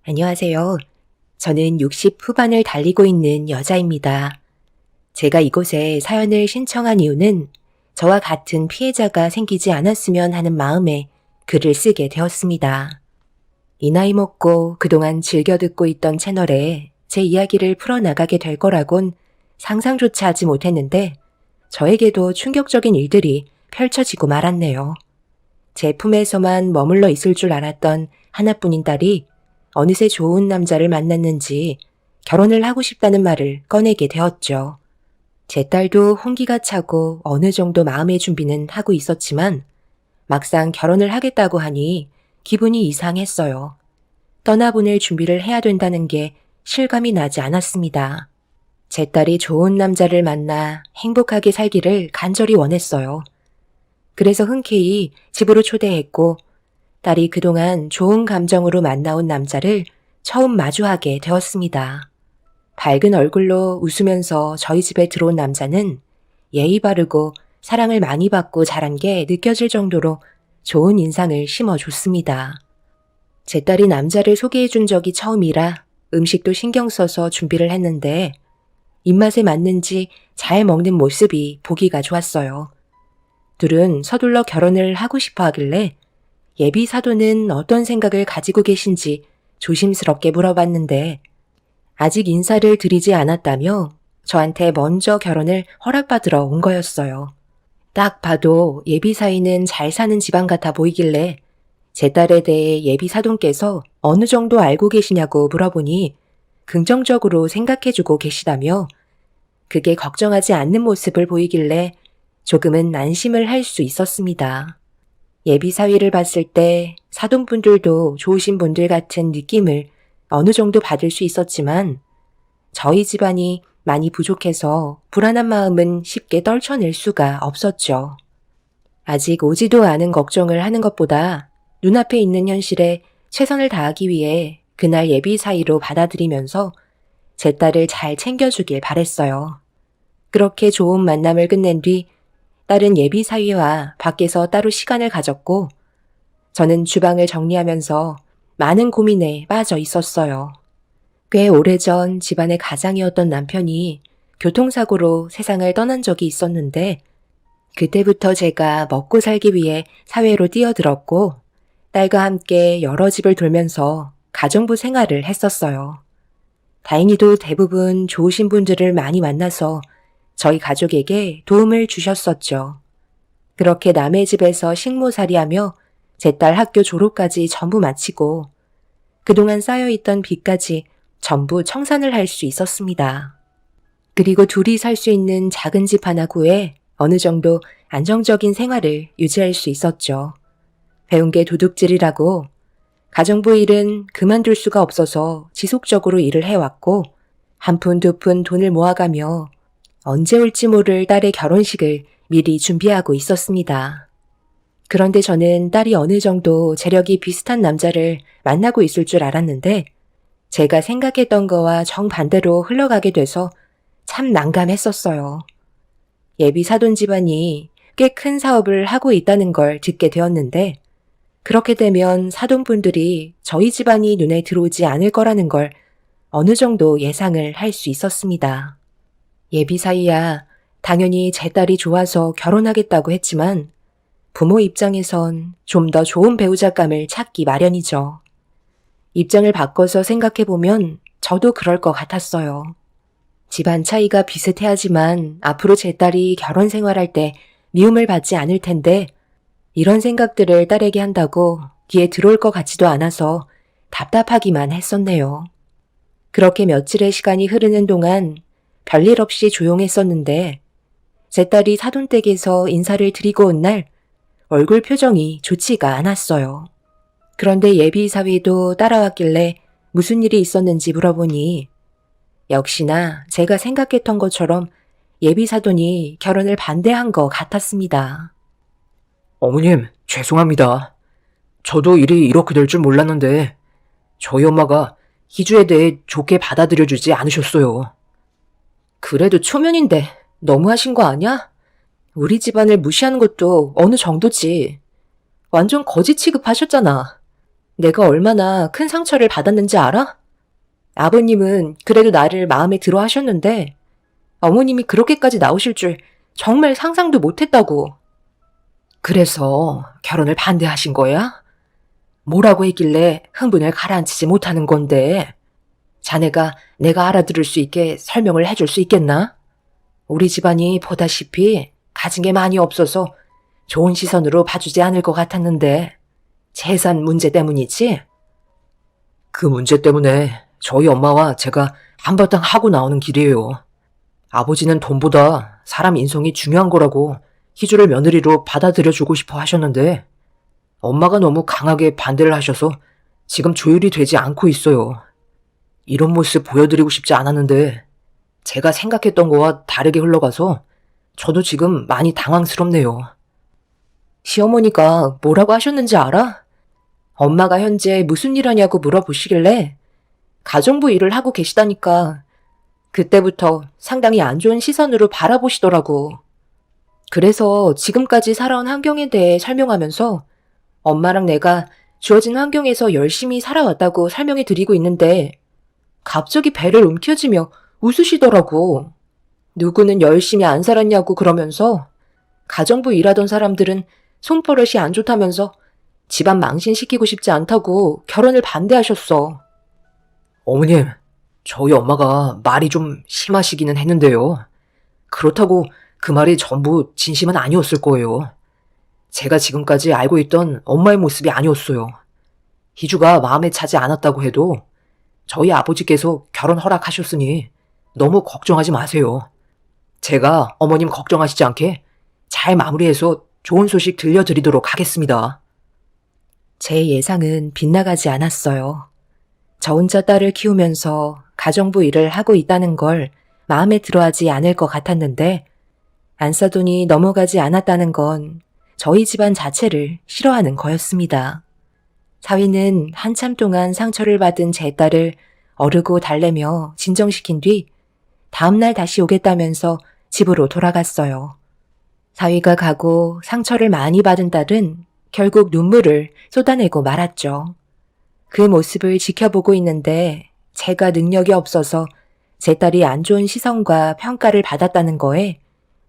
안녕하세요. 저는 60 후반을 달리고 있는 여자입니다. 제가 이곳에 사연을 신청한 이유는 저와 같은 피해자가 생기지 않았으면 하는 마음에 글을 쓰게 되었습니다. 이 나이 먹고 그동안 즐겨 듣고 있던 채널에 제 이야기를 풀어나가게 될 거라곤 상상조차 하지 못했는데 저에게도 충격적인 일들이 펼쳐지고 말았네요. 제 품에서만 머물러 있을 줄 알았던 하나뿐인 딸이 어느새 좋은 남자를 만났는지 결혼을 하고 싶다는 말을 꺼내게 되었죠. 제 딸도 혼기가 차고 어느 정도 마음의 준비는 하고 있었지만 막상 결혼을 하겠다고 하니 기분이 이상했어요. 떠나보낼 준비를 해야 된다는 게 실감이 나지 않았습니다. 제 딸이 좋은 남자를 만나 행복하게 살기를 간절히 원했어요. 그래서 흔쾌히 집으로 초대했고 딸이 그동안 좋은 감정으로 만나온 남자를 처음 마주하게 되었습니다. 밝은 얼굴로 웃으면서 저희 집에 들어온 남자는 예의 바르고 사랑을 많이 받고 자란 게 느껴질 정도로 좋은 인상을 심어줬습니다. 제 딸이 남자를 소개해준 적이 처음이라 음식도 신경 써서 준비를 했는데 입맛에 맞는지 잘 먹는 모습이 보기가 좋았어요. 둘은 서둘러 결혼을 하고 싶어 하길래 예비 사도는 어떤 생각을 가지고 계신지 조심스럽게 물어봤는데 아직 인사를 드리지 않았다며 저한테 먼저 결혼을 허락받으러 온 거였어요. 딱 봐도 예비 사위는 잘 사는 집안 같아 보이길래 제 딸에 대해 예비 사돈께서 어느 정도 알고 계시냐고 물어보니 긍정적으로 생각해주고 계시다며 그게 걱정하지 않는 모습을 보이길래 조금은 안심을 할 수 있었습니다. 예비 사위를 봤을 때 사돈분들도 좋으신 분들 같은 느낌을 어느 정도 받을 수 있었지만 저희 집안이 많이 부족해서 불안한 마음은 쉽게 떨쳐낼 수가 없었죠. 아직 오지도 않은 걱정을 하는 것보다 눈앞에 있는 현실에 최선을 다하기 위해 그날 예비 사위로 받아들이면서 제 딸을 잘 챙겨주길 바랬어요. 그렇게 좋은 만남을 끝낸 뒤 딸은 예비 사위와 밖에서 따로 시간을 가졌고 저는 주방을 정리하면서 많은 고민에 빠져 있었어요. 꽤 오래전 집안의 가장이었던 남편이 교통사고로 세상을 떠난 적이 있었는데 그때부터 제가 먹고 살기 위해 사회로 뛰어들었고 딸과 함께 여러 집을 돌면서 가정부 생활을 했었어요. 다행히도 대부분 좋으신 분들을 많이 만나서 저희 가족에게 도움을 주셨었죠. 그렇게 남의 집에서 식모살이하며 제 딸 학교 졸업까지 전부 마치고 그동안 쌓여있던 빚까지 전부 청산을 할 수 있었습니다. 그리고 둘이 살 수 있는 작은 집 하나 구해 어느 정도 안정적인 생활을 유지할 수 있었죠. 배운 게 도둑질이라고 가정부 일은 그만둘 수가 없어서 지속적으로 일을 해왔고 한 푼 두 푼 돈을 모아가며 언제 올지 모를 딸의 결혼식을 미리 준비하고 있었습니다. 그런데 저는 딸이 어느 정도 재력이 비슷한 남자를 만나고 있을 줄 알았는데 제가 생각했던 거와 정반대로 흘러가게 돼서 참 난감했었어요. 예비 사돈 집안이 꽤 큰 사업을 하고 있다는 걸 듣게 되었는데 그렇게 되면 사돈분들이 저희 집안이 눈에 들어오지 않을 거라는 걸 어느 정도 예상을 할 수 있었습니다. 예비 사이야 당연히 제 딸이 좋아서 결혼하겠다고 했지만 부모 입장에선 좀 더 좋은 배우자감을 찾기 마련이죠. 입장을 바꿔서 생각해보면 저도 그럴 것 같았어요. 집안 차이가 비슷해야지만 앞으로 제 딸이 결혼 생활할 때 미움을 받지 않을 텐데 이런 생각들을 딸에게 한다고 귀에 들어올 것 같지도 않아서 답답하기만 했었네요. 그렇게 며칠의 시간이 흐르는 동안 별일 없이 조용했었는데 제 딸이 사돈댁에서 인사를 드리고 온 날 얼굴 표정이 좋지가 않았어요. 그런데 예비 사위도 따라왔길래 무슨 일이 있었는지 물어보니 역시나 제가 생각했던 것처럼 예비 사돈이 결혼을 반대한 것 같았습니다. 어머님, 죄송합니다. 저도 일이 이렇게 될 줄 몰랐는데 저희 엄마가 희주에 대해 좋게 받아들여주지 않으셨어요. 그래도 초면인데 너무하신 거 아니야? 우리 집안을 무시하는 것도 어느 정도지. 완전 거지 취급하셨잖아. 내가 얼마나 큰 상처를 받았는지 알아? 아버님은 그래도 나를 마음에 들어 하셨는데 어머님이 그렇게까지 나오실 줄 정말 상상도 못했다고. 그래서 결혼을 반대하신 거야? 뭐라고 했길래 흥분을 가라앉히지 못하는 건데? 자네가 내가 알아들을 수 있게 설명을 해줄 수 있겠나? 우리 집안이 보다시피 가진 게 많이 없어서 좋은 시선으로 봐주지 않을 것 같았는데 재산 문제 때문이지? 그 문제 때문에 저희 엄마와 제가 한바탕 하고 나오는 길이에요. 아버지는 돈보다 사람 인성이 중요한 거라고 희주를 며느리로 받아들여주고 싶어 하셨는데 엄마가 너무 강하게 반대를 하셔서 지금 조율이 되지 않고 있어요. 이런 모습 보여드리고 싶지 않았는데 제가 생각했던 거와 다르게 흘러가서 저도 지금 많이 당황스럽네요. 시어머니가 뭐라고 하셨는지 알아? 엄마가 현재 무슨 일 하냐고 물어보시길래 가정부 일을 하고 계시다니까 그때부터 상당히 안 좋은 시선으로 바라보시더라고. 그래서 지금까지 살아온 환경에 대해 설명하면서 엄마랑 내가 주어진 환경에서 열심히 살아왔다고 설명해 드리고 있는데 갑자기 배를 움켜쥐며 웃으시더라고. 누구는 열심히 안 살았냐고 그러면서 가정부 일하던 사람들은 손버릇이 안 좋다면서 집안 망신시키고 싶지 않다고 결혼을 반대하셨어. 어머님, 저희 엄마가 말이 좀 심하시기는 했는데요. 그렇다고 그 말이 전부 진심은 아니었을 거예요. 제가 지금까지 알고 있던 엄마의 모습이 아니었어요. 희주가 마음에 차지 않았다고 해도 저희 아버지께서 결혼 허락하셨으니 너무 걱정하지 마세요. 제가 어머님 걱정하시지 않게 잘 마무리해서 좋은 소식 들려드리도록 하겠습니다. 제 예상은 빗나가지 않았어요. 저 혼자 딸을 키우면서 가정부 일을 하고 있다는 걸 마음에 들어하지 않을 것 같았는데 안사돈이 넘어가지 않았다는 건 저희 집안 자체를 싫어하는 거였습니다. 사위는 한참 동안 상처를 받은 제 딸을 어르고 달래며 진정시킨 뒤 다음날 다시 오겠다면서 집으로 돌아갔어요. 사위가 가고 상처를 많이 받은 딸은 결국 눈물을 쏟아내고 말았죠. 그 모습을 지켜보고 있는데 제가 능력이 없어서 제 딸이 안 좋은 시선과 평가를 받았다는 거에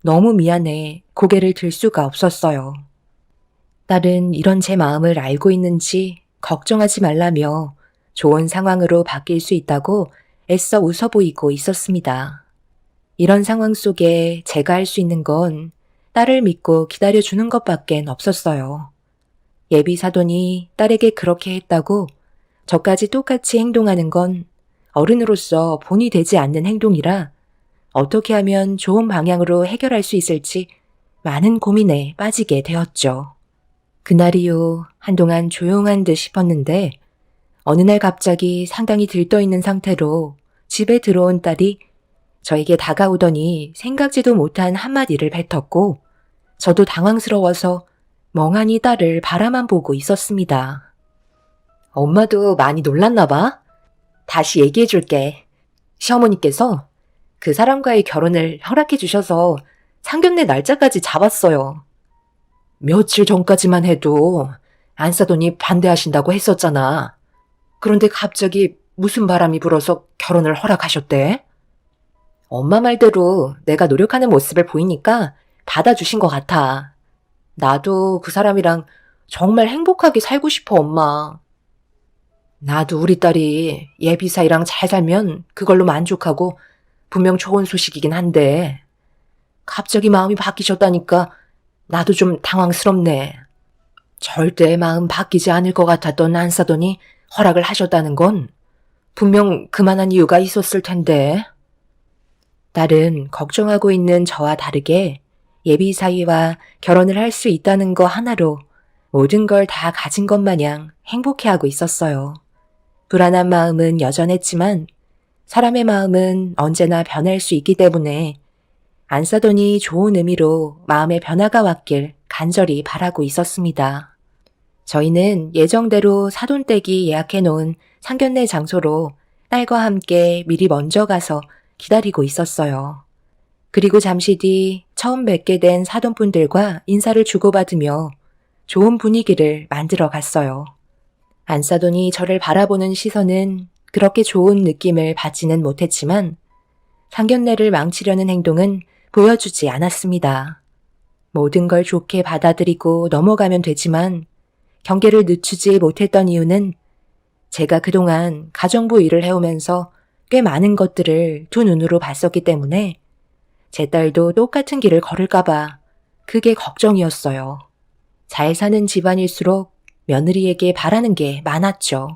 너무 미안해 고개를 들 수가 없었어요. 딸은 이런 제 마음을 알고 있는지 걱정하지 말라며 좋은 상황으로 바뀔 수 있다고 애써 웃어 보이고 있었습니다. 이런 상황 속에 제가 할 수 있는 건 딸을 믿고 기다려주는 것밖엔 없었어요. 예비 사돈이 딸에게 그렇게 했다고 저까지 똑같이 행동하는 건 어른으로서 본이 되지 않는 행동이라 어떻게 하면 좋은 방향으로 해결할 수 있을지 많은 고민에 빠지게 되었죠. 그날 이후 한동안 조용한 듯 싶었는데 어느 날 갑자기 상당히 들떠있는 상태로 집에 들어온 딸이 저에게 다가오더니 생각지도 못한 한마디를 뱉었고 저도 당황스러워서 멍하니 딸을 바라만 보고 있었습니다. 엄마도 많이 놀랐나 봐. 다시 얘기해 줄게. 시어머니께서 그 사람과의 결혼을 허락해 주셔서 상견례 날짜까지 잡았어요. 며칠 전까지만 해도 안사돈이 반대하신다고 했었잖아. 그런데 갑자기 무슨 바람이 불어서 결혼을 허락하셨대? 엄마 말대로 내가 노력하는 모습을 보이니까 받아주신 것 같아. 나도 그 사람이랑 정말 행복하게 살고 싶어, 엄마. 나도 우리 딸이 예비 사이랑 잘 살면 그걸로 만족하고 분명 좋은 소식이긴 한데 갑자기 마음이 바뀌셨다니까 나도 좀 당황스럽네. 절대 마음 바뀌지 않을 것 같았던 안사돈이 허락을 하셨다는 건 분명 그만한 이유가 있었을 텐데. 딸은 걱정하고 있는 저와 다르게 예비 사위와 결혼을 할 수 있다는 거 하나로 모든 걸 다 가진 것 마냥 행복해하고 있었어요. 불안한 마음은 여전했지만 사람의 마음은 언제나 변할 수 있기 때문에 안사돈이 좋은 의미로 마음의 변화가 왔길 간절히 바라고 있었습니다. 저희는 예정대로 사돈댁이 예약해 놓은 상견례 장소로 딸과 함께 미리 먼저 가서 기다리고 있었어요. 그리고 잠시 뒤 처음 뵙게 된 사돈분들과 인사를 주고받으며 좋은 분위기를 만들어 갔어요. 안사돈이 저를 바라보는 시선은 그렇게 좋은 느낌을 받지는 못했지만 상견례를 망치려는 행동은 보여주지 않았습니다. 모든 걸 좋게 받아들이고 넘어가면 되지만 경계를 늦추지 못했던 이유는 제가 그동안 가정부 일을 해오면서 꽤 많은 것들을 두 눈으로 봤었기 때문에 제 딸도 똑같은 길을 걸을까봐 그게 걱정이었어요. 잘 사는 집안일수록 며느리에게 바라는 게 많았죠.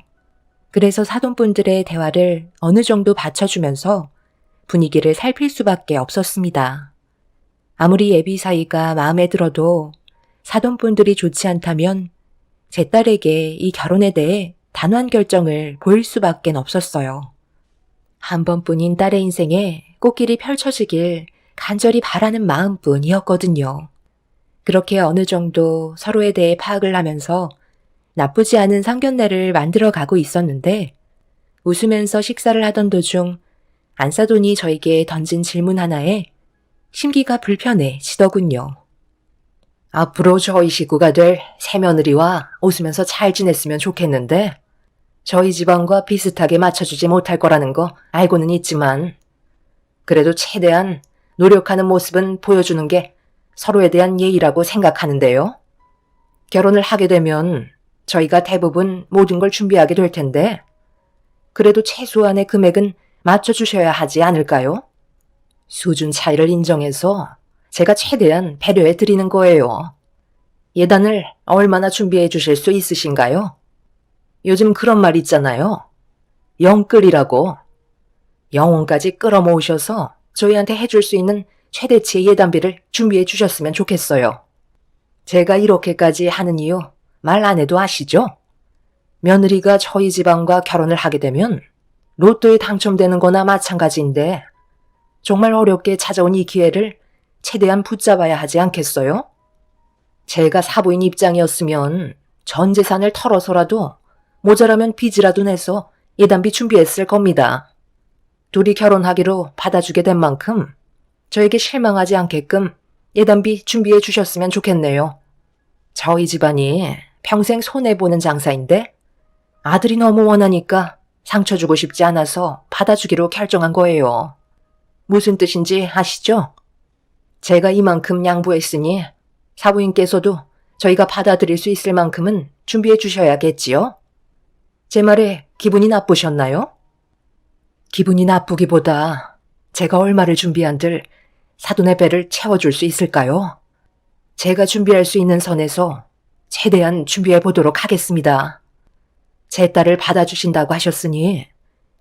그래서 사돈분들의 대화를 어느 정도 받쳐주면서 분위기를 살필 수밖에 없었습니다. 아무리 예비 사이가 마음에 들어도 사돈분들이 좋지 않다면 제 딸에게 이 결혼에 대해 단호한 결정을 보일 수밖에 없었어요. 한 번뿐인 딸의 인생에 꽃길이 펼쳐지길 간절히 바라는 마음뿐이었거든요. 그렇게 어느 정도 서로에 대해 파악을 하면서 나쁘지 않은 상견례를 만들어 가고 있었는데 웃으면서 식사를 하던 도중 안사돈이 저에게 던진 질문 하나에 심기가 불편해지더군요. 앞으로 저희 식구가 될 새며느리와 웃으면서 잘 지냈으면 좋겠는데 저희 집안과 비슷하게 맞춰주지 못할 거라는 거 알고는 있지만 그래도 최대한 노력하는 모습은 보여주는 게 서로에 대한 예의라고 생각하는데요. 결혼을 하게 되면 저희가 대부분 모든 걸 준비하게 될 텐데 그래도 최소한의 금액은 맞춰주셔야 하지 않을까요? 수준 차이를 인정해서 제가 최대한 배려해 드리는 거예요. 예단을 얼마나 준비해 주실 수 있으신가요? 요즘 그런 말 있잖아요. 영끌이라고. 영혼까지 끌어모으셔서 저희한테 해줄 수 있는 최대치의 예단비를 준비해 주셨으면 좋겠어요. 제가 이렇게까지 하는 이유 말 안 해도 아시죠? 며느리가 저희 집안과 결혼을 하게 되면 로또에 당첨되는 거나 마찬가지인데 정말 어렵게 찾아온 이 기회를 최대한 붙잡아야 하지 않겠어요? 제가 사부인 입장이었으면 전 재산을 털어서라도 모자라면 빚이라도 내서 예단비 준비했을 겁니다. 둘이 결혼하기로 받아주게 된 만큼 저에게 실망하지 않게끔 예단비 준비해 주셨으면 좋겠네요. 저희 집안이 평생 손해보는 장사인데 아들이 너무 원하니까 상처 주고 싶지 않아서 받아주기로 결정한 거예요. 무슨 뜻인지 아시죠? 제가 이만큼 양보했으니 사부인께서도 저희가 받아들일 수 있을 만큼은 준비해 주셔야겠지요? 제 말에 기분이 나쁘셨나요? 기분이 나쁘기보다 제가 얼마를 준비한들 사돈의 배를 채워줄 수 있을까요? 제가 준비할 수 있는 선에서 최대한 준비해 보도록 하겠습니다. 제 딸을 받아주신다고 하셨으니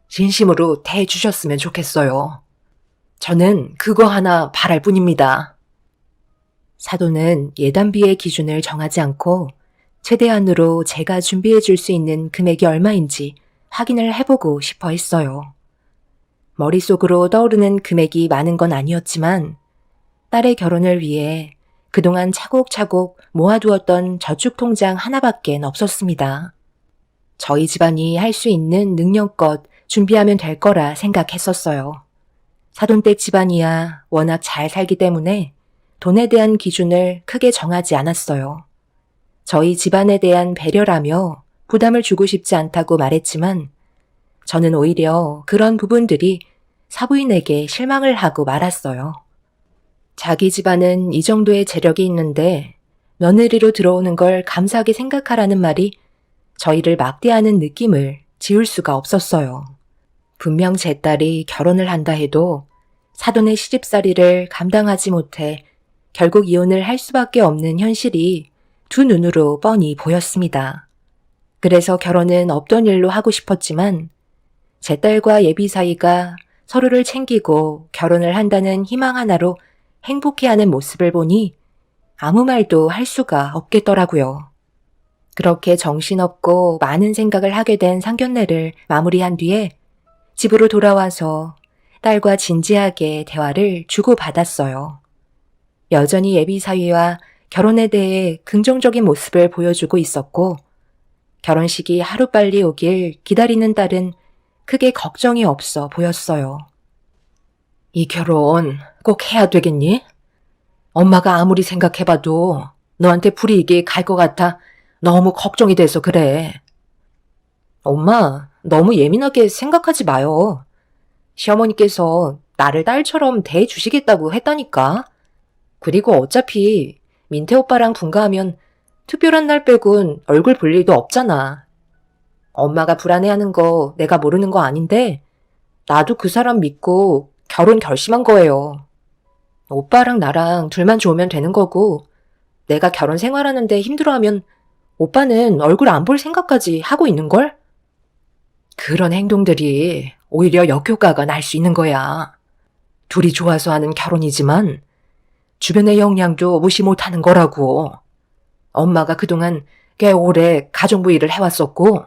진심으로 대해주셨으면 좋겠어요. 저는 그거 하나 바랄 뿐입니다. 사돈은 예단비의 기준을 정하지 않고 최대한으로 제가 준비해 줄 수 있는 금액이 얼마인지 확인을 해보고 싶어 했어요. 머릿속으로 떠오르는 금액이 많은 건 아니었지만 딸의 결혼을 위해 그동안 차곡차곡 모아두었던 저축통장 하나밖엔 없었습니다. 저희 집안이 할 수 있는 능력껏 준비하면 될 거라 생각했었어요. 사돈댁 집안이야 워낙 잘 살기 때문에 돈에 대한 기준을 크게 정하지 않았어요. 저희 집안에 대한 배려라며 부담을 주고 싶지 않다고 말했지만 저는 오히려 그런 부분들이 사부인에게 실망을 하고 말았어요. 자기 집안은 이 정도의 재력이 있는데 며느리로 들어오는 걸 감사하게 생각하라는 말이 저희를 막대하는 느낌을 지울 수가 없었어요. 분명 제 딸이 결혼을 한다 해도 사돈의 시집살이를 감당하지 못해 결국 이혼을 할 수밖에 없는 현실이 두 눈으로 뻔히 보였습니다. 그래서 결혼은 없던 일로 하고 싶었지만 제 딸과 예비 사이가 서로를 챙기고 결혼을 한다는 희망 하나로 행복해하는 모습을 보니 아무 말도 할 수가 없겠더라고요. 그렇게 정신없고 많은 생각을 하게 된 상견례를 마무리한 뒤에 집으로 돌아와서 딸과 진지하게 대화를 주고받았어요. 여전히 예비 사위와 결혼에 대해 긍정적인 모습을 보여주고 있었고 결혼식이 하루빨리 오길 기다리는 딸은 크게 걱정이 없어 보였어요. 이 결혼 꼭 해야 되겠니? 엄마가 아무리 생각해봐도 너한테 불이익이 갈 것 같아 너무 걱정이 돼서 그래. 엄마, 너무 예민하게 생각하지 마요. 시어머니께서 나를 딸처럼 대해주시겠다고 했다니까. 그리고 어차피 민태 오빠랑 분가하면 특별한 날 빼곤 얼굴 볼 일도 없잖아. 엄마가 불안해하는 거 내가 모르는 거 아닌데 나도 그 사람 믿고 결혼 결심한 거예요. 오빠랑 나랑 둘만 좋으면 되는 거고 내가 결혼 생활하는데 힘들어하면 오빠는 얼굴 안 볼 생각까지 하고 있는걸? 그런 행동들이 오히려 역효과가 날 수 있는 거야. 둘이 좋아서 하는 결혼이지만 주변의 영향도 무시 못하는 거라고. 엄마가 그동안 꽤 오래 가정부일을 해왔었고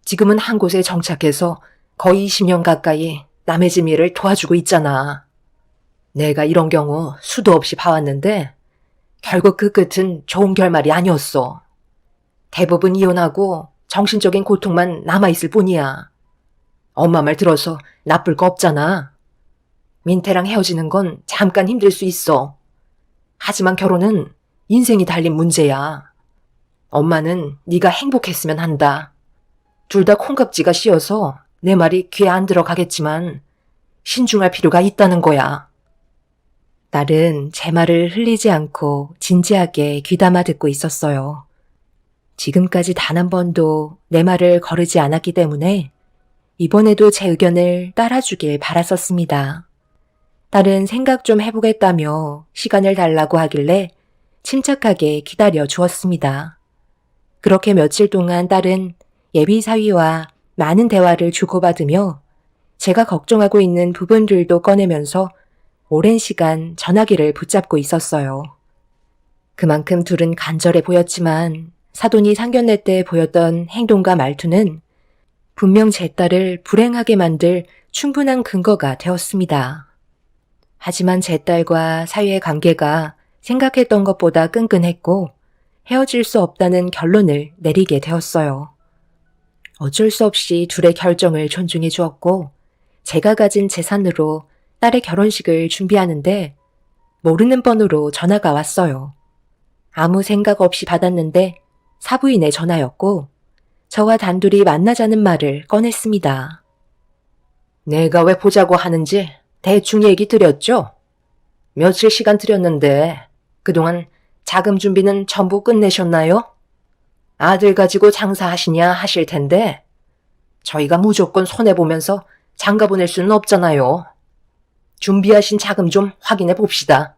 지금은 한 곳에 정착해서 거의 20년 가까이 남의 집 일을 도와주고 있잖아. 내가 이런 경우 수도 없이 봐왔는데 결국 그 끝은 좋은 결말이 아니었어. 대부분 이혼하고 정신적인 고통만 남아있을 뿐이야. 엄마 말 들어서 나쁠 거 없잖아. 민태랑 헤어지는 건 잠깐 힘들 수 있어. 하지만 결혼은 인생이 달린 문제야. 엄마는 네가 행복했으면 한다. 둘 다 콩깍지가 씌어서 내 말이 귀에 안 들어가겠지만 신중할 필요가 있다는 거야. 딸은 제 말을 흘리지 않고 진지하게 귀담아 듣고 있었어요. 지금까지 단 한 번도 내 말을 거르지 않았기 때문에 이번에도 제 의견을 따라주길 바랐었습니다. 딸은 생각 좀 해보겠다며 시간을 달라고 하길래 침착하게 기다려 주었습니다. 그렇게 며칠 동안 딸은 예비 사위와 많은 대화를 주고받으며 제가 걱정하고 있는 부분들도 꺼내면서 오랜 시간 전화기를 붙잡고 있었어요. 그만큼 둘은 간절해 보였지만 사돈이 상견례 때 보였던 행동과 말투는 분명 제 딸을 불행하게 만들 충분한 근거가 되었습니다. 하지만 제 딸과 사위의 관계가 생각했던 것보다 끈끈했고 헤어질 수 없다는 결론을 내리게 되었어요. 어쩔 수 없이 둘의 결정을 존중해 주었고 제가 가진 재산으로 딸의 결혼식을 준비하는데 모르는 번호로 전화가 왔어요. 아무 생각 없이 받았는데 사부인의 전화였고 저와 단둘이 만나자는 말을 꺼냈습니다. 내가 왜 보자고 하는지 대충 얘기 드렸죠? 며칠 시간 드렸는데 그동안 자금 준비는 전부 끝내셨나요? 아들 가지고 장사하시냐 하실 텐데 저희가 무조건 손해보면서 장가 보낼 수는 없잖아요. 준비하신 자금 좀 확인해 봅시다.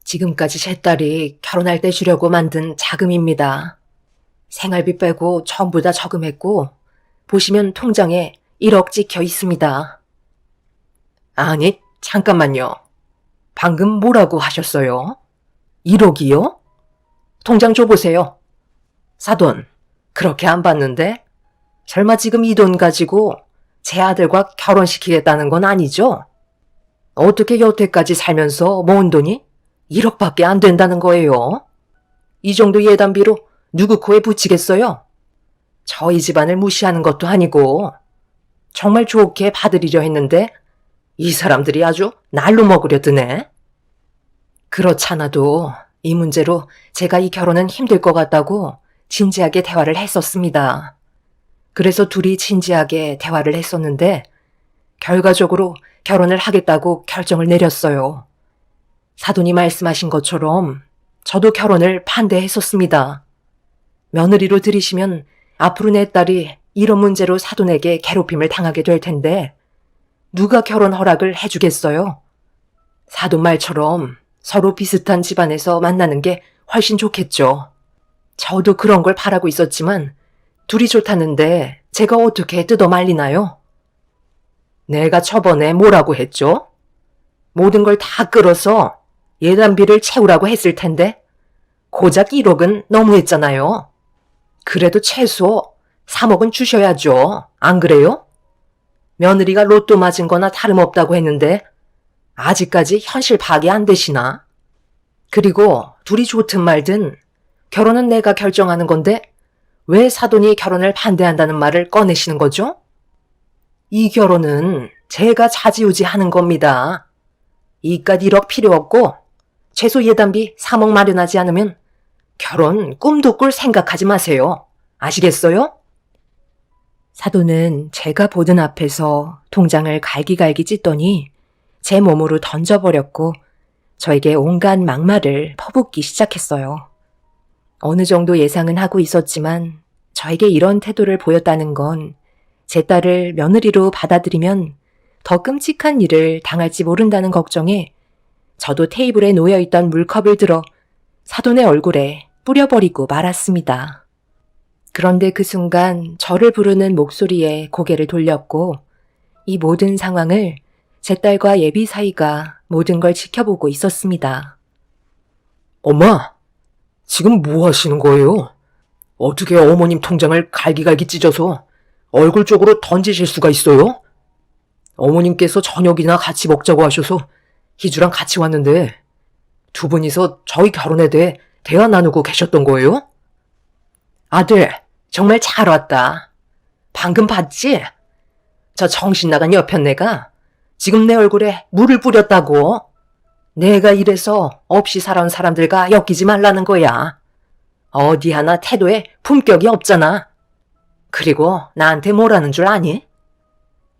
지금까지 제 딸이 결혼할 때 주려고 만든 자금입니다. 생활비 빼고 전부 다 저금했고 보시면 통장에 1억 찍혀 있습니다. 아니, 잠깐만요. 방금 뭐라고 하셨어요? 1억이요? 통장 줘보세요. 사돈, 그렇게 안 받는데? 설마 지금 이 돈 가지고 제 아들과 결혼시키겠다는 건 아니죠? 어떻게 여태까지 살면서 모은 돈이 1억밖에 안 된다는 거예요? 이 정도 예단비로 누구 코에 붙이겠어요? 저희 집안을 무시하는 것도 아니고 정말 좋게 받으리려 했는데 이 사람들이 아주 날로 먹으려 드네. 그렇잖아도 이 문제로 제가 이 결혼은 힘들 것 같다고 진지하게 대화를 했었습니다. 그래서 둘이 진지하게 대화를 했었는데 결과적으로 결혼을 하겠다고 결정을 내렸어요. 사돈이 말씀하신 것처럼 저도 결혼을 반대했었습니다. 며느리로 들이시면 앞으로 내 딸이 이런 문제로 사돈에게 괴롭힘을 당하게 될 텐데 누가 결혼 허락을 해주겠어요? 사돈 말처럼 서로 비슷한 집안에서 만나는 게 훨씬 좋겠죠. 저도 그런 걸 바라고 있었지만 둘이 좋다는데 제가 어떻게 뜯어 말리나요? 내가 저번에 뭐라고 했죠? 모든 걸 다 끌어서 예단비를 채우라고 했을 텐데 고작 1억은 너무했잖아요. 그래도 최소 3억은 주셔야죠. 안 그래요? 며느리가 로또 맞은 거나 다름없다고 했는데 아직까지 현실 파악이 안 되시나? 그리고 둘이 좋든 말든 결혼은 내가 결정하는 건데 왜 사돈이 결혼을 반대한다는 말을 꺼내시는 거죠? 이 결혼은 제가 좌지우지하는 겁니다. 이깟 1억 필요 없고 최소 예단비 3억 마련하지 않으면 결혼 꿈도 꿀 생각하지 마세요. 아시겠어요? 사돈은 제가 보던 앞에서 통장을 갈기갈기 찢더니 제 몸으로 던져버렸고 저에게 온갖 막말을 퍼붓기 시작했어요. 어느 정도 예상은 하고 있었지만 저에게 이런 태도를 보였다는 건 제 딸을 며느리로 받아들이면 더 끔찍한 일을 당할지 모른다는 걱정에 저도 테이블에 놓여있던 물컵을 들어 사돈의 얼굴에 뿌려버리고 말았습니다. 그런데 그 순간 저를 부르는 목소리에 고개를 돌렸고 이 모든 상황을 제 딸과 예비 사이가 모든 걸 지켜보고 있었습니다. 엄마, 지금 뭐 하시는 거예요? 어떻게 어머님 통장을 갈기갈기 찢어서 얼굴 쪽으로 던지실 수가 있어요? 어머님께서 저녁이나 같이 먹자고 하셔서 희주랑 같이 왔는데 두 분이서 저희 결혼에 대해 대화 나누고 계셨던 거예요? 아들, 정말 잘 왔다. 방금 봤지? 저 정신 나간 여편네가 지금 내 얼굴에 물을 뿌렸다고. 내가 이래서 없이 살아온 사람들과 엮이지 말라는 거야. 어디 하나 태도에 품격이 없잖아. 그리고 나한테 뭐라는 줄 아니?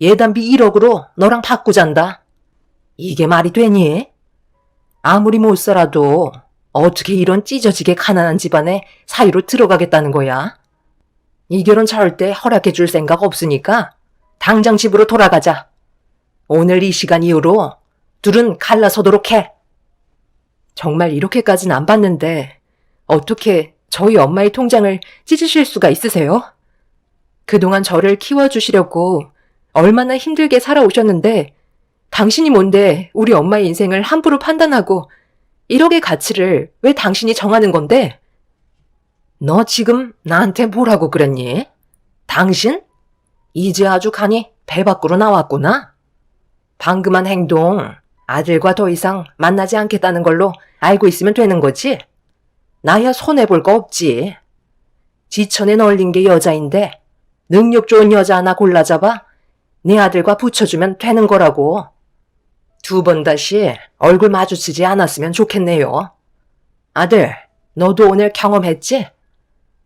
예단비 1억으로 너랑 바꾸잔다. 이게 말이 되니? 아무리 못 살아도 어떻게 이런 찢어지게 가난한 집안에 사위로 들어가겠다는 거야? 이 결혼 절대 허락해 줄 생각 없으니까 당장 집으로 돌아가자. 오늘 이 시간 이후로 둘은 갈라서도록 해. 정말 이렇게까진 안 봤는데 어떻게 저희 엄마의 통장을 찢으실 수가 있으세요? 그동안 저를 키워주시려고 얼마나 힘들게 살아오셨는데 당신이 뭔데 우리 엄마의 인생을 함부로 판단하고 1억의 가치를 왜 당신이 정하는 건데? 너 지금 나한테 뭐라고 그랬니? 당신? 이제 아주 간이 배 밖으로 나왔구나. 방금 한 행동, 아들과 더 이상 만나지 않겠다는 걸로 알고 있으면 되는 거지? 나야 손해볼 거 없지. 지천에 널린 게 여자인데 능력 좋은 여자 하나 골라잡아 네 아들과 붙여주면 되는 거라고. 두 번 다시 얼굴 마주치지 않았으면 좋겠네요. 아들, 너도 오늘 경험했지?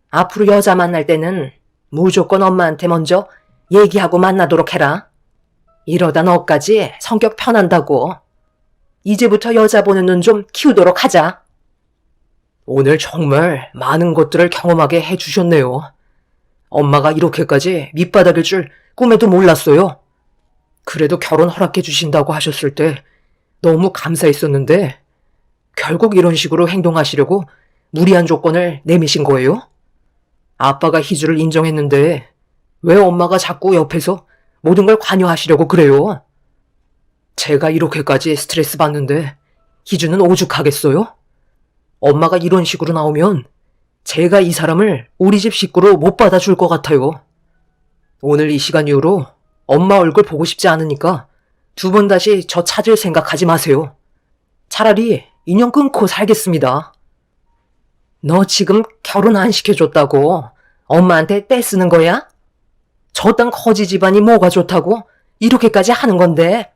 앞으로 여자 만날 때는 무조건 엄마한테 먼저 얘기하고 만나도록 해라. 이러다 너까지 성격 편한다고. 이제부터 여자 보는 눈 좀 키우도록 하자. 오늘 정말 많은 것들을 경험하게 해주셨네요. 엄마가 이렇게까지 밑바닥일 줄 꿈에도 몰랐어요. 그래도 결혼 허락해 주신다고 하셨을 때 너무 감사했었는데 결국 이런 식으로 행동하시려고 무리한 조건을 내미신 거예요? 아빠가 희주를 인정했는데 왜 엄마가 자꾸 옆에서 모든 걸 관여하시려고 그래요? 제가 이렇게까지 스트레스 받는데 희주는 오죽하겠어요? 엄마가 이런 식으로 나오면 제가 이 사람을 우리 집 식구로 못 받아줄 것 같아요. 오늘 이 시간 이후로 엄마 얼굴 보고 싶지 않으니까 두 번 다시 저 찾을 생각하지 마세요. 차라리 인연 끊고 살겠습니다. 너 지금 결혼 안 시켜줬다고 엄마한테 떼쓰는 거야? 저딴 거지 집안이 뭐가 좋다고 이렇게까지 하는 건데.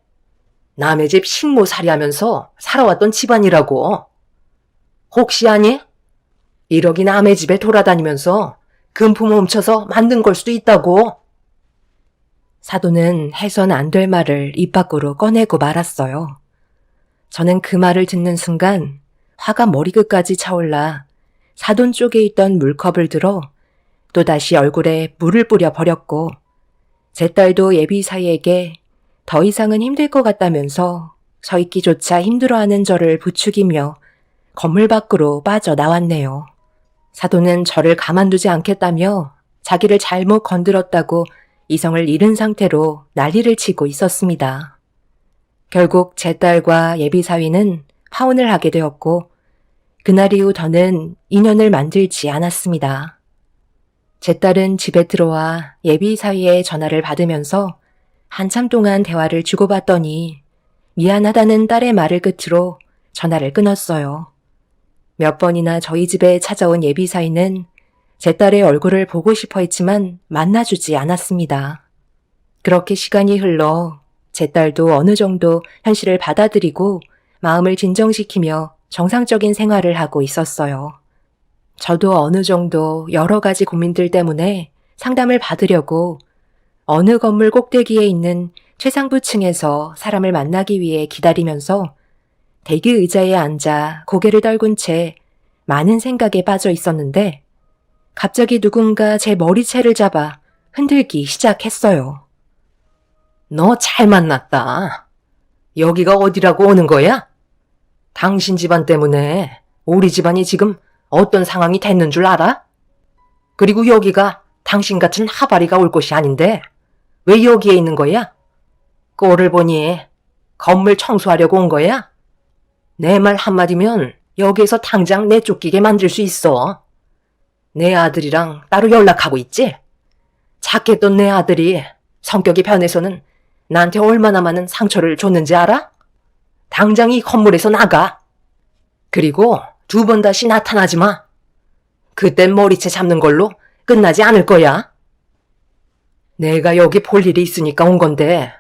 남의 집 식모살이 하면서 살아왔던 집안이라고. 혹시 아니? 1억이 남의 집에 돌아다니면서 금품 훔쳐서 만든 걸 수도 있다고. 사돈은 해선 안 될 말을 입 밖으로 꺼내고 말았어요. 저는 그 말을 듣는 순간 화가 머리끝까지 차올라 사돈 쪽에 있던 물컵을 들어 또다시 얼굴에 물을 뿌려 버렸고 제 딸도 예비 사이에게 더 이상은 힘들 것 같다면서 서 있기조차 힘들어하는 저를 부추기며 건물 밖으로 빠져나왔네요. 사돈은 저를 가만두지 않겠다며 자기를 잘못 건드렸다고 이성을 잃은 상태로 난리를 치고 있었습니다. 결국 제 딸과 예비 사위는 파혼을 하게 되었고 그날 이후 더는 인연을 만들지 않았습니다. 제 딸은 집에 들어와 예비 사위의 전화를 받으면서 한참 동안 대화를 주고받더니 미안하다는 딸의 말을 끝으로 전화를 끊었어요. 몇 번이나 저희 집에 찾아온 예비 사위는 제 딸의 얼굴을 보고 싶어 했지만 만나주지 않았습니다. 그렇게 시간이 흘러 제 딸도 어느 정도 현실을 받아들이고 마음을 진정시키며 정상적인 생활을 하고 있었어요. 저도 어느 정도 여러 가지 고민들 때문에 상담을 받으려고 어느 건물 꼭대기에 있는 최상부층에서 사람을 만나기 위해 기다리면서 대기 의자에 앉아 고개를 떨군 채 많은 생각에 빠져 있었는데 갑자기 누군가 제 머리채를 잡아 흔들기 시작했어요. 너 잘 만났다. 여기가 어디라고 오는 거야? 당신 집안 때문에 우리 집안이 지금 어떤 상황이 됐는 줄 알아? 그리고 여기가 당신 같은 하바리가 올 곳이 아닌데 왜 여기에 있는 거야? 꼴을 보니 건물 청소하려고 온 거야? 내 말 한마디면 여기에서 당장 내쫓기게 만들 수 있어. 내 아들이랑 따로 연락하고 있지? 착했던 내 아들이 성격이 변해서는 나한테 얼마나 많은 상처를 줬는지 알아? 당장 이 건물에서 나가. 그리고 2번 다시 나타나지 마. 그땐 머리채 잡는 걸로 끝나지 않을 거야. 내가 여기 볼 일이 있으니까 온 건데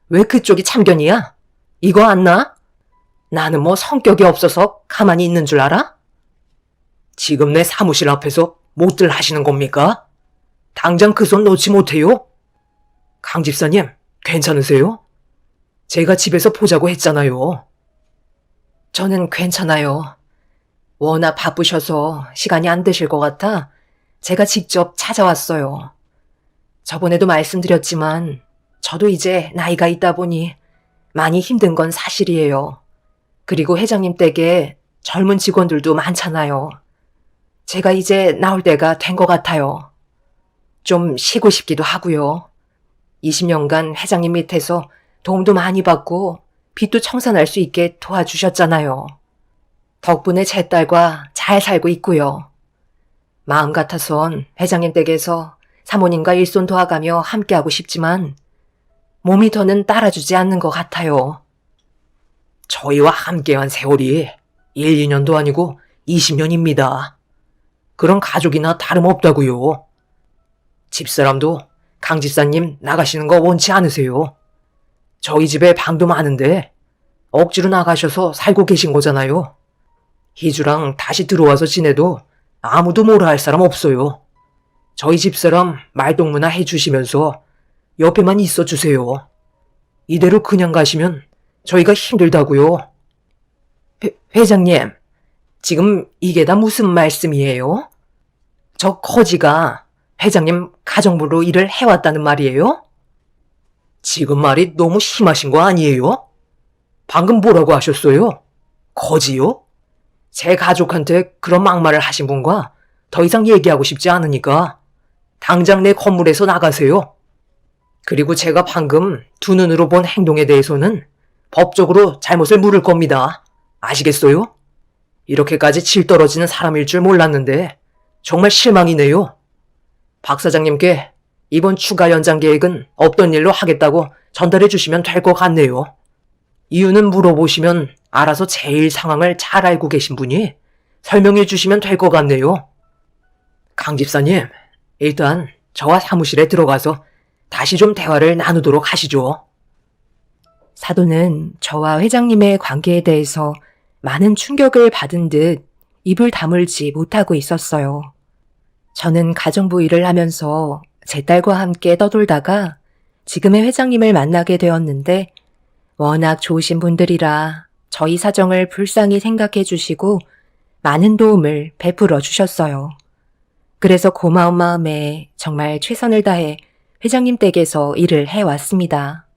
왜 그쪽이 참견이야? 이거 안 나? 나는 뭐 성격이 없어서 가만히 있는 줄 알아? 지금 내 사무실 앞에서 못들 하시는 겁니까? 당장 그 손 놓지 못해요? 강 집사님, 괜찮으세요? 제가 집에서 보자고 했잖아요. 저는 괜찮아요. 워낙 바쁘셔서 시간이 안 되실 것 같아 제가 직접 찾아왔어요. 저번에도 말씀드렸지만 저도 이제 나이가 있다 보니 많이 힘든 건 사실이에요. 그리고 회장님 댁에 젊은 직원들도 많잖아요. 제가 이제 나올 때가 된 것 같아요. 좀 쉬고 싶기도 하고요. 20년간 회장님 밑에서 도움도 많이 받고 빚도 청산할 수 있게 도와주셨잖아요. 덕분에 제 딸과 잘 살고 있고요. 마음 같아선 회장님 댁에서 사모님과 일손 도와가며 함께하고 싶지만 몸이 더는 따라주지 않는 것 같아요. 저희와 함께한 세월이 1, 2년도 아니고 20년입니다. 그런 가족이나 다름없다고요. 집사람도 강 집사님 나가시는 거 원치 않으세요. 저희 집에 방도 많은데 억지로 나가셔서 살고 계신 거잖아요. 희주랑 다시 들어와서 지내도 아무도 뭐라 할 사람 없어요. 저희 집사람 말동무나 해주시면서 옆에만 있어주세요. 이대로 그냥 가시면 저희가 힘들다고요. 회장님, 지금 이게 다 무슨 말씀이에요? 저 거지가 회장님 가정부로 일을 해왔다는 말이에요? 지금 말이 너무 심하신 거 아니에요? 방금 뭐라고 하셨어요? 거지요? 제 가족한테 그런 막말을 하신 분과 더 이상 얘기하고 싶지 않으니까 당장 내 건물에서 나가세요. 그리고 제가 방금 두 눈으로 본 행동에 대해서는 법적으로 잘못을 물을 겁니다. 아시겠어요? 이렇게까지 질 떨어지는 사람일 줄 몰랐는데 정말 실망이네요. 박 사장님께 이번 추가 연장 계획은 없던 일로 하겠다고 전달해 주시면 될 것 같네요. 이유는 물어보시면 알아서 제일 상황을 잘 알고 계신 분이 설명해 주시면 될 것 같네요. 강 집사님, 일단 저와 사무실에 들어가서 다시 좀 대화를 나누도록 하시죠. 사돈은 저와 회장님의 관계에 대해서 많은 충격을 받은 듯 입을 다물지 못하고 있었어요. 저는 가정부 일을 하면서 제 딸과 함께 떠돌다가 지금의 회장님을 만나게 되었는데 워낙 좋으신 분들이라 저희 사정을 불쌍히 생각해 주시고 많은 도움을 베풀어 주셨어요. 그래서 고마운 마음에 정말 최선을 다해 회장님 댁에서 일을 해왔습니다.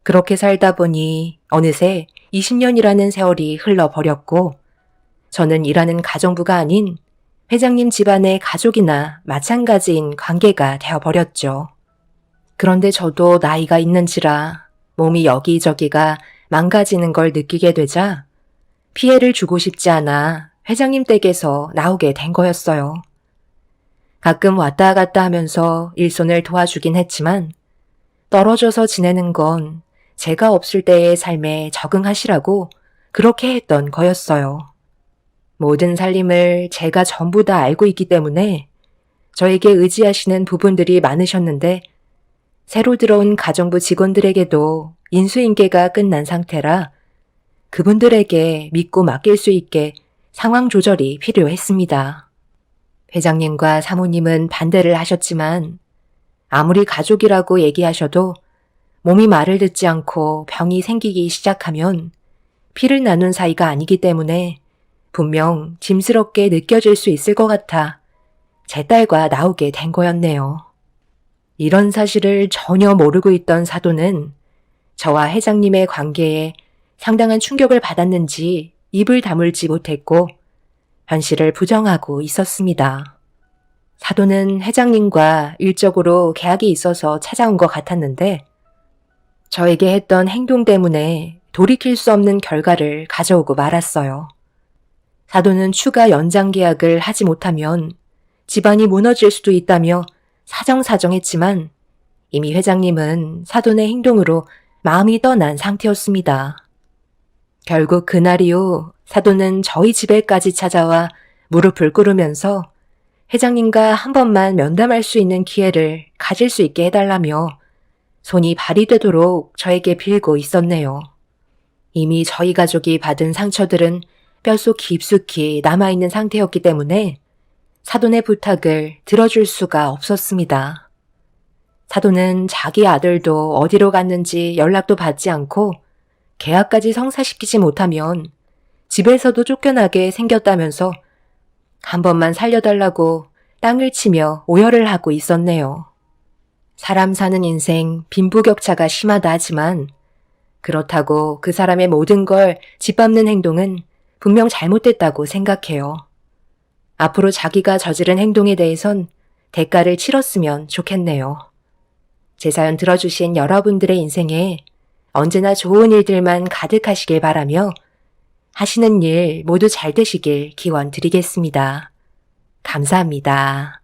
그렇게 살다 보니 어느새 20년이라는 세월이 흘러버렸고 저는 일하는 가정부가 아닌 회장님 집안의 가족이나 마찬가지인 관계가 되어버렸죠. 그런데 저도 나이가 있는지라 몸이 여기저기가 망가지는 걸 느끼게 되자 피해를 주고 싶지 않아 회장님 댁에서 나오게 된 거였어요. 가끔 왔다 갔다 하면서 일손을 도와주긴 했지만 떨어져서 지내는 건 제가 없을 때의 삶에 적응하시라고 그렇게 했던 거였어요. 모든 살림을 제가 전부 다 알고 있기 때문에 저에게 의지하시는 부분들이 많으셨는데 새로 들어온 가정부 직원들에게도 인수인계가 끝난 상태라 그분들에게 믿고 맡길 수 있게 상황 조절이 필요했습니다. 회장님과 사모님은 반대를 하셨지만 아무리 가족이라고 얘기하셔도 몸이 말을 듣지 않고 병이 생기기 시작하면 피를 나눈 사이가 아니기 때문에 분명 짐스럽게 느껴질 수 있을 것 같아 제 딸과 나오게 된 거였네요. 이런 사실을 전혀 모르고 있던 사돈은 저와 회장님의 관계에 상당한 충격을 받았는지 입을 다물지 못했고 현실을 부정하고 있었습니다. 사돈은 회장님과 일적으로 계약이 있어서 찾아온 것 같았는데 저에게 했던 행동 때문에 돌이킬 수 없는 결과를 가져오고 말았어요. 사돈은 추가 연장 계약을 하지 못하면 집안이 무너질 수도 있다며 사정사정했지만 이미 회장님은 사돈의 행동으로 마음이 떠난 상태였습니다. 결국 그날 이후 사돈은 저희 집에까지 찾아와 무릎을 꿇으면서 회장님과 한 번만 면담할 수 있는 기회를 가질 수 있게 해달라며 손이 발이 되도록 저에게 빌고 있었네요. 이미 저희 가족이 받은 상처들은 뼛속 깊숙이 남아있는 상태였기 때문에 사돈의 부탁을 들어줄 수가 없었습니다. 사돈은 자기 아들도 어디로 갔는지 연락도 받지 않고 계약까지 성사시키지 못하면 집에서도 쫓겨나게 생겼다면서 한 번만 살려달라고 땅을 치며 오열을 하고 있었네요. 사람 사는 인생 빈부격차가 심하다 하지만 그렇다고 그 사람의 모든 걸 짓밟는 행동은 분명 잘못됐다고 생각해요. 앞으로 자기가 저지른 행동에 대해선 대가를 치렀으면 좋겠네요. 제 사연 들어주신 여러분들의 인생에 언제나 좋은 일들만 가득하시길 바라며 하시는 일 모두 잘 되시길 기원 드리겠습니다. 감사합니다.